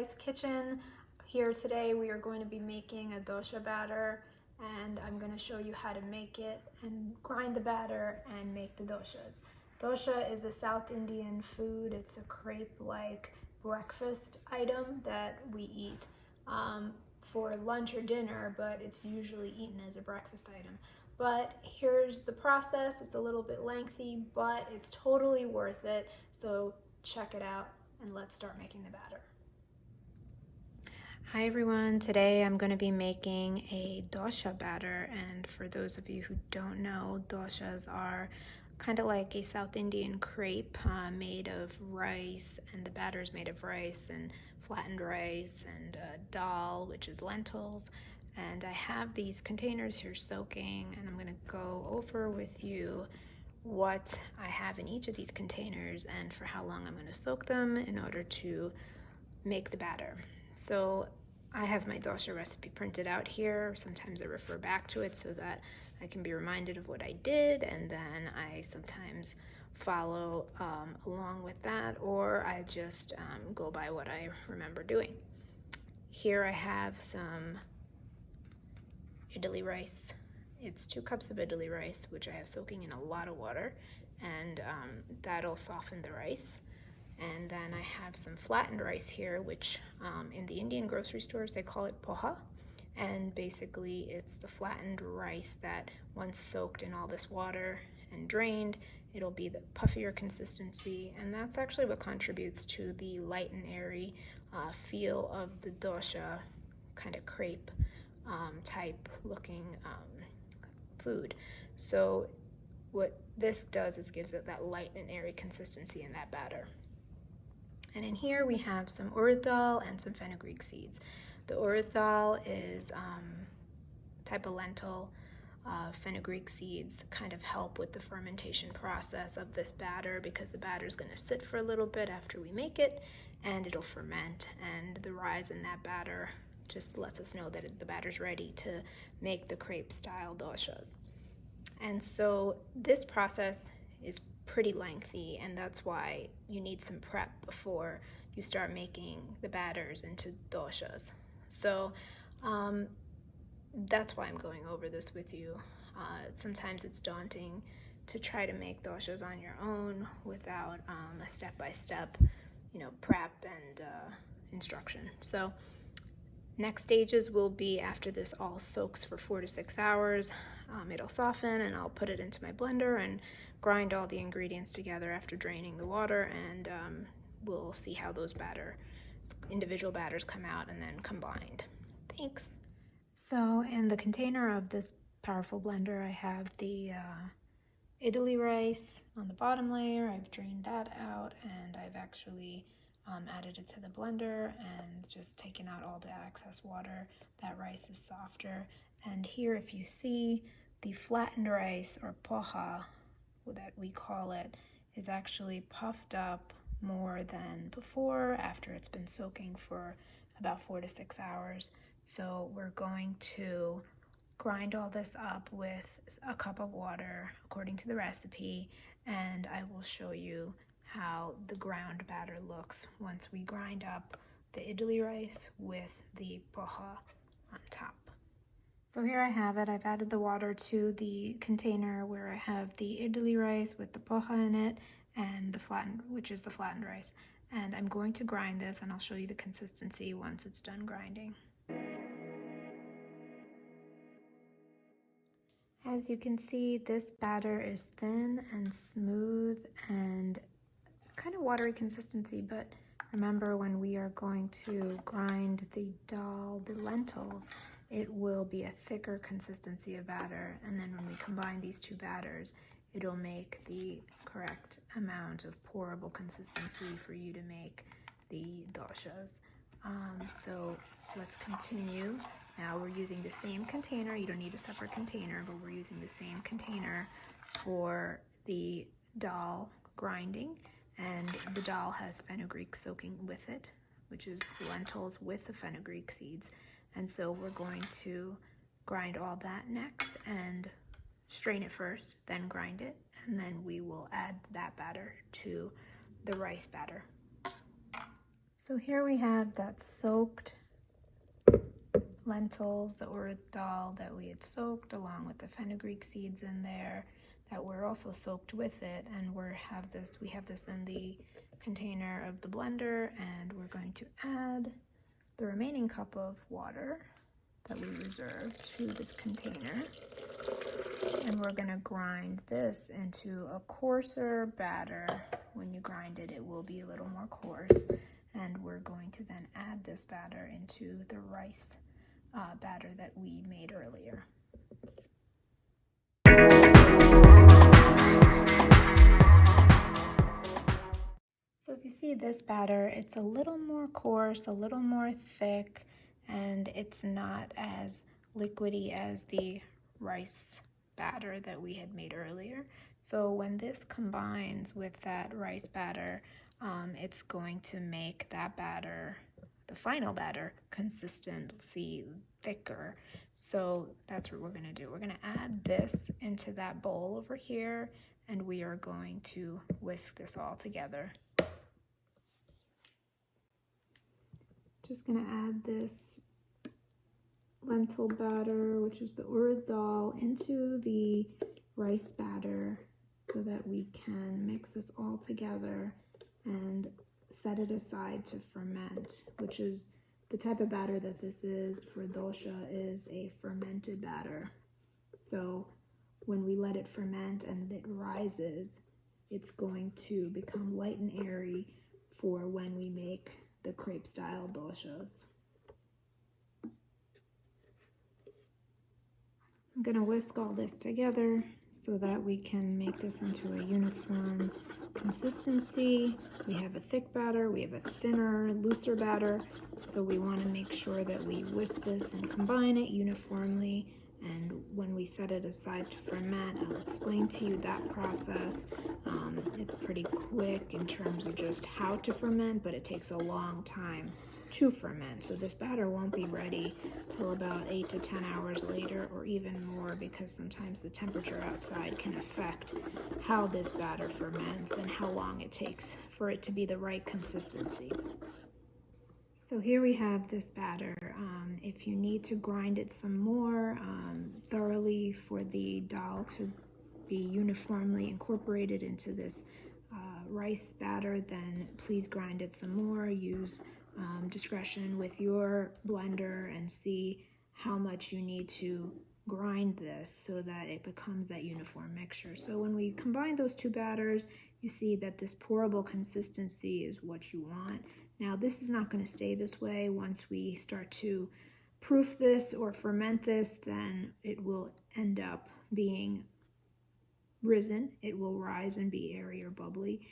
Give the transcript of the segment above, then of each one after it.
Rice Kitchen. Here today we are going to be making a dosha batter, and I'm going to show you how to make it and grind the batter and make the doshas. Dosha is a South Indian food. It's a crepe-like breakfast item that we eat for lunch or dinner, but it's usually eaten as a breakfast item. But here's the process. It's a little bit lengthy, but it's totally worth it. So check it out and let's start making the batter. Hi everyone, today I'm going to be making a dosha batter, and for those of you who don't know, doshas are kind of like a South Indian crepe made of rice, and the batter is made of rice and flattened rice and dal, which is lentils. And I have these containers here soaking, and I'm going to go over with you what I have in each of these containers and for how long I'm going to soak them in order to make the batter. So I have my dosha recipe printed out here. Sometimes I refer back to it so that I can be reminded of what I did, and then I sometimes follow along with that, or I just go by what I remember doing. Here I have some idli rice. It's 2 cups of idli rice, which I have soaking in a lot of water, and that'll soften the rice. And then I have some flattened rice here, which in the Indian grocery stores they call it poha, and basically it's the flattened rice that once soaked in all this water and drained, it'll be the puffier consistency, and that's actually what contributes to the light and airy feel of the dosha kind of crepe type looking food. So what this does is gives it that light and airy consistency in that batter. And in here we have some urad dal and some fenugreek seeds. The urad dal is a type of lentil. Fenugreek seeds kind of help with the fermentation process of this batter, because the batter is going to sit for a little bit after we make it, and it'll ferment, and the rise in that batter just lets us know that the batter's ready to make the crepe style doshas. And so this process is pretty lengthy, and that's why you need some prep before you start making the batters into doshas. So that's why I'm going over this with you. Sometimes it's daunting to try to make doshas on your own without a step-by-step, prep and instruction. So next stages will be after this all soaks for 4 to 6 hours. It'll soften, and I'll put it into my blender and grind all the ingredients together after draining the water, and we'll see how those individual batters come out and then combined. Thanks. So in the container of this powerful blender, I have the idli rice on the bottom layer. I've drained that out, and I've actually added it to the blender and just taken out all the excess water. That rice is softer. And here, if you see, the flattened rice, or poha that we call it, is actually puffed up more than before after it's been soaking for about 4 to 6 hours. So we're going to grind all this up with a cup of water according to the recipe, and I will show you how the ground batter looks once we grind up the idli rice with the poha on top. So here I have it. I've added the water to the container where I have the idli rice with the poha in it, and which is the flattened rice. And I'm going to grind this, and I'll show you the consistency once it's done grinding. As you can see, this batter is thin and smooth and kind of watery consistency, but remember, when we are going to grind the lentils, it will be a thicker consistency of batter, and then when we combine these two batters, it'll make the correct amount of pourable consistency for you to make the doshas. So let's continue. Now we're using the same container. You don't need a separate container, but we're using the same container for the dal grinding. And the dal has fenugreek soaking with it, which is lentils with the fenugreek seeds. And so we're going to grind all that next and strain it first, then grind it, and then we will add that batter to the rice batter. So here we have that soaked lentils, the urad dal that we had soaked, along with the fenugreek seeds in there that were also soaked with it, and we have this in the container of the blender, and we're going to add the remaining cup of water that we reserved to this container, and we're going to grind this into a coarser batter. When you grind it, it will be a little more coarse, and we're going to then add this batter into the rice batter that we made earlier. So if you see this batter, it's a little more coarse, a little more thick, and it's not as liquidy as the rice batter that we had made earlier. So when this combines with that rice batter, it's going to make that batter, the final batter, consistently thicker. So that's what we're going to do. We're going to add this into that bowl over here, and we are going to whisk this all together. Just going to add this lentil batter, which is the urad dal, into the rice batter so that we can mix this all together and set it aside to ferment, which is the type of batter that this is for dosha, is a fermented batter. So when we let it ferment and it rises, it's going to become light and airy for when we make the crepe style doshas. I'm going to whisk all this together so that we can make this into a uniform consistency. We have a thick batter, we have a thinner, looser batter, so we want to make sure that we whisk this and combine it uniformly. And when we set it aside to ferment, I'll explain to you that process. It's pretty quick in terms of just how to ferment, but it takes a long time to ferment. So this batter won't be ready till about 8 to 10 hours later, or even more, because sometimes the temperature outside can affect how this batter ferments and how long it takes for it to be the right consistency. So here we have this batter. If you need to grind it some more thoroughly for the dal to be uniformly incorporated into this rice batter, then please grind it some more. Use discretion with your blender and see how much you need to grind this so that it becomes that uniform mixture. So when we combine those two batters, you see that this pourable consistency is what you want. Now this is not going to stay this way. Once we start to proof this or ferment this, then it will end up being risen. It will rise and be airy or bubbly.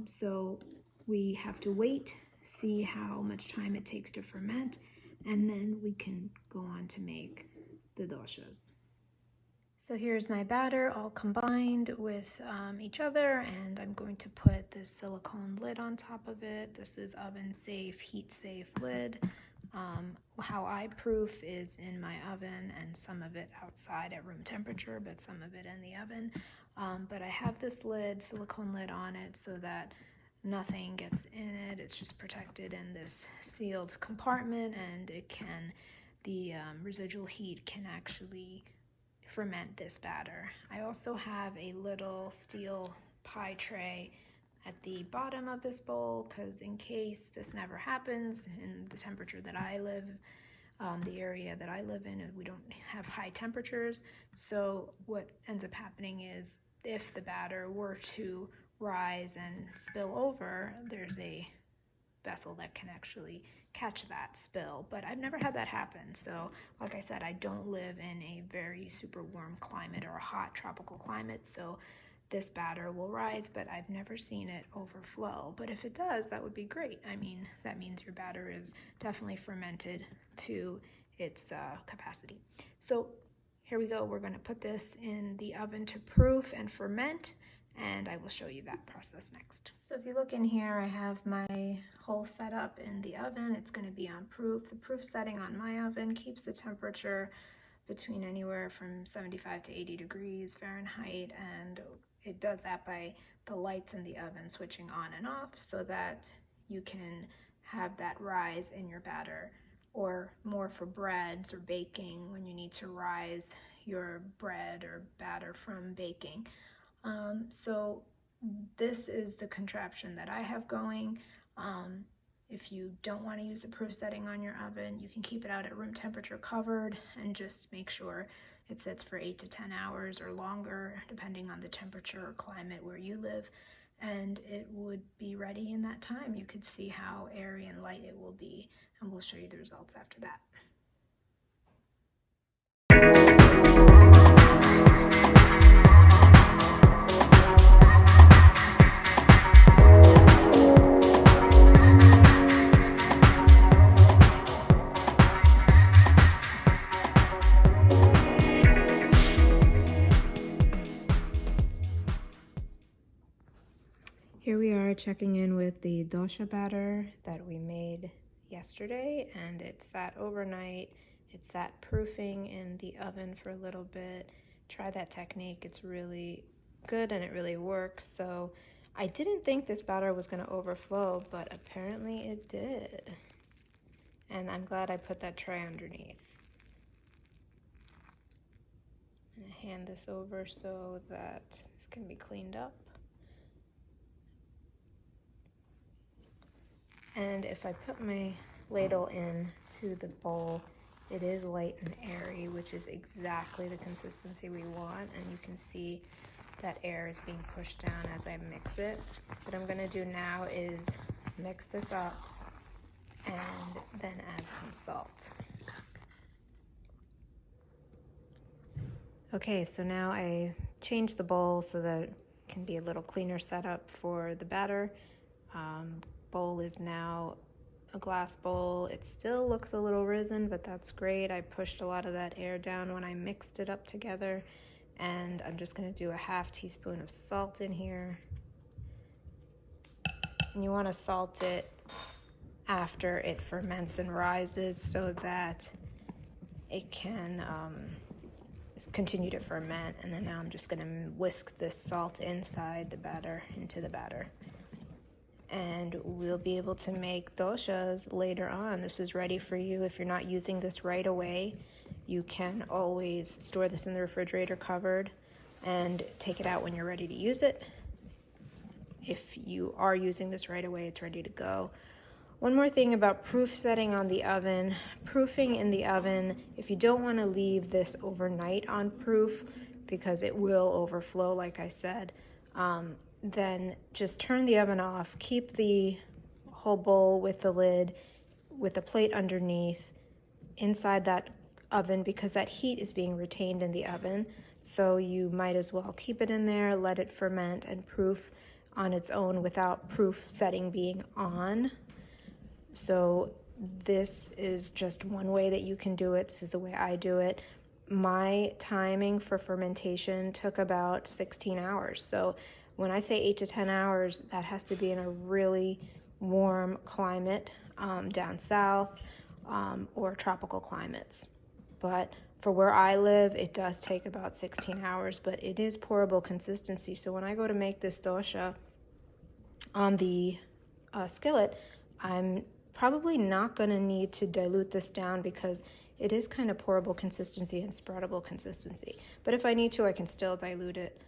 So we have to wait, see how much time it takes to ferment, and then we can go on to make the doshas. So here's my batter all combined with each other, and I'm going to put this silicone lid on top of it. This is oven safe, heat safe lid. How I proof is in my oven, and some of it outside at room temperature, but some of it in the oven. But I have this lid, silicone lid on it, so that nothing gets in it. It's just protected in this sealed compartment, and the residual heat can actually ferment this batter. I also have a little steel pie tray at the bottom of this bowl, because in case this never happens in the temperature that I live, the area that I live in, we don't have high temperatures. So what ends up happening is if the batter were to rise and spill over, there's a vessel that can actually catch that spill, but I've never had that happen. So like I said, I don't live in a very super warm climate or a hot tropical climate, so this batter will rise, but I've never seen it overflow. But if it does, that would be great. I mean, that means your batter is definitely fermented to its capacity. So here we go. We're going to put this in the oven to proof and ferment, and I will show you that process next. So if you look in here, I have my whole setup in the oven. It's going to be on proof. The proof setting on my oven keeps the temperature between anywhere from 75 to 80 degrees Fahrenheit, and it does that by the lights in the oven switching on and off so that you can have that rise in your batter, or more for breads or baking when you need to rise your bread or batter from baking. So this is the contraption that I have going. If you don't want to use the proof setting on your oven, you can keep it out at room temperature covered and just make sure it sits for 8 to 10 hours or longer, depending on the temperature or climate where you live, and it would be ready in that time. You could see how airy and light it will be, and we'll show you the results after that. Here we are checking in with the dosha batter that we made yesterday, and it sat overnight. It sat proofing in the oven for a little bit. Try that technique. It's really good and it really works. So I didn't think this batter was going to overflow, but apparently it did. And I'm glad I put that tray underneath. I'm going to hand this over so that this can be cleaned up. And if I put my ladle in to the bowl, it is light and airy, which is exactly the consistency we want. And you can see that air is being pushed down as I mix it. What I'm gonna do now is mix this up and then add some salt. Okay, so now I changed the bowl so that it can be a little cleaner setup for the batter. Bowl is now a glass bowl. It still looks a little risen, but that's great. I pushed a lot of that air down when I mixed it up together, and I'm just going to do a half teaspoon of salt in here. And you want to salt it after it ferments and rises so that it can continue to ferment. And then now I'm just going to whisk this salt inside the batter, into the batter. And we'll be able to make doshas later on. This is ready for you. If you're not using this right away, you can always store this in the refrigerator covered and take it out when you're ready to use it. If you are using this right away, it's ready to go. One more thing about proof setting on the oven. Proofing in the oven, if you don't want to leave this overnight on proof because it will overflow, like I said, then just turn the oven off, keep the whole bowl with the lid, with the plate underneath, inside that oven, because that heat is being retained in the oven. So you might as well keep it in there, let it ferment and proof on its own without proof setting being on. So this is just one way that you can do it. This is the way I do it. My timing for fermentation took about 16 hours. So when I say 8 to 10 hours, that has to be in a really warm climate down south or tropical climates. But for where I live, it does take about 16 hours, but it is pourable consistency. So when I go to make this dosha on the skillet, I'm probably not going to need to dilute this down because it is kind of pourable consistency and spreadable consistency. But if I need to, I can still dilute it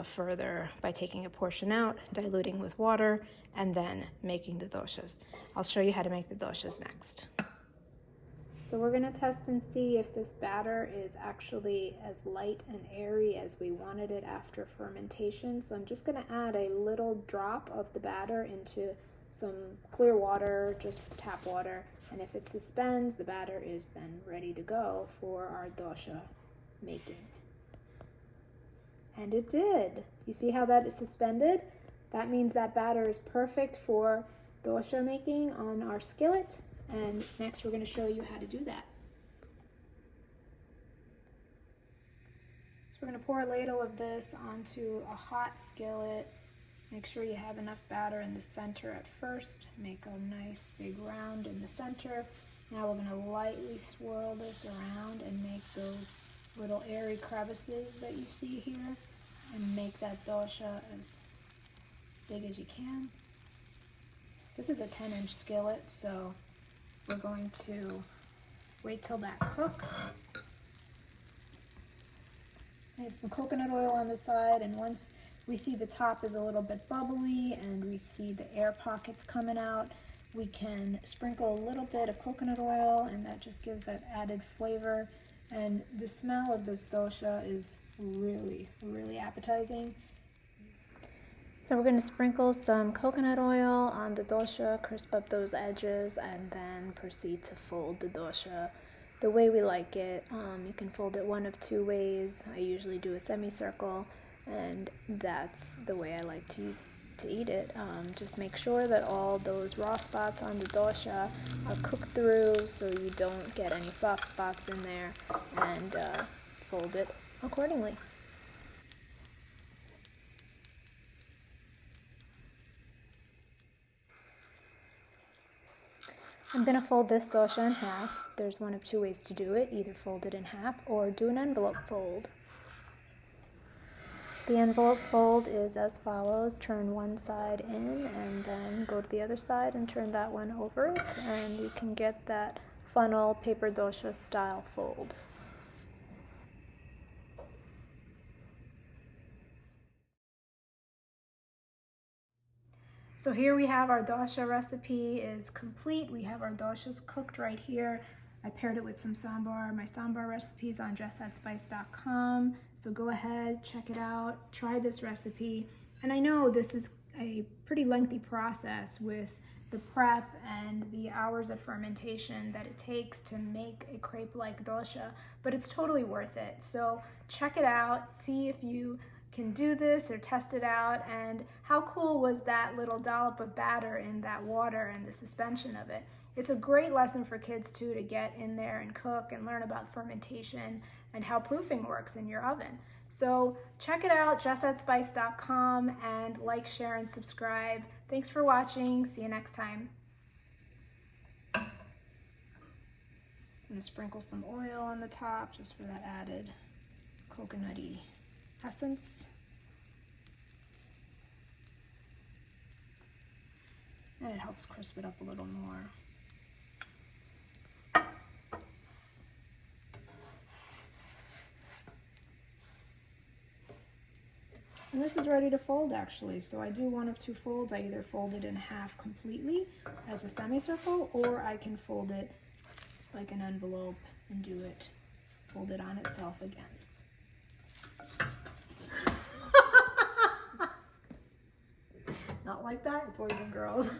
further by taking a portion out, diluting with water, and then making the doshas. I'll show you how to make the doshas next. So we're going to test and see if this batter is actually as light and airy as we wanted it after fermentation. So I'm just going to add a little drop of the batter into some clear water, just tap water, and if it suspends, the batter is then ready to go for our dosha making. And it did. You see how that is suspended? That means that batter is perfect for dosha making on our skillet. And next we're going to show you how to do that. So we're going to pour a ladle of this onto a hot skillet. Make sure you have enough batter in the center at first. Make a nice big round in the center. Now we're going to lightly swirl this around and make those little airy crevices that you see here, and make that dosha as big as you can. This is a 10-inch skillet, so we're going to wait till that cooks. I have some coconut oil on the side, and once we see the top is a little bit bubbly and we see the air pockets coming out, we can sprinkle a little bit of coconut oil, and that just gives that added flavor. And the smell of this dosha is really, really appetizing. So we're going to sprinkle some coconut oil on the dosha, crisp up those edges, and then proceed to fold the dosha the way we like it. You can fold it one of two ways. I usually do a semicircle, and that's the way I like to eat it. Just make sure that all those raw spots on the dosha are cooked through so you don't get any soft spots in there, and fold it accordingly. I'm going to fold this dosha in half. There's one of two ways to do it. Either fold it in half or do an envelope fold. The envelope fold is as follows. Turn one side in and then go to the other side and turn that one over it, and you can get that funnel paper dosha style fold. So here we have our dosha recipe is complete. We have our doshas cooked right here. I paired it with some sambhar. My sambhar recipe is on dressatspice.com. So go ahead, check it out, try this recipe. And I know this is a pretty lengthy process with the prep and the hours of fermentation that it takes to make a crepe-like dosha, but it's totally worth it. So check it out, see if you can do this or test it out. And how cool was that little dollop of batter in that water and the suspension of it? It's a great lesson for kids too, to get in there and cook and learn about fermentation and how proofing works in your oven. So check it out, dressatspice.com, and like, share, and subscribe. Thanks for watching. See you next time. I'm gonna sprinkle some oil on the top just for that added coconutty essence. And it helps crisp it up a little more. And this is ready to fold actually. So I do one of two folds. I either fold it in half completely as a semicircle, or I can fold it like an envelope and do it, fold it on itself again. Not like that, boys and girls.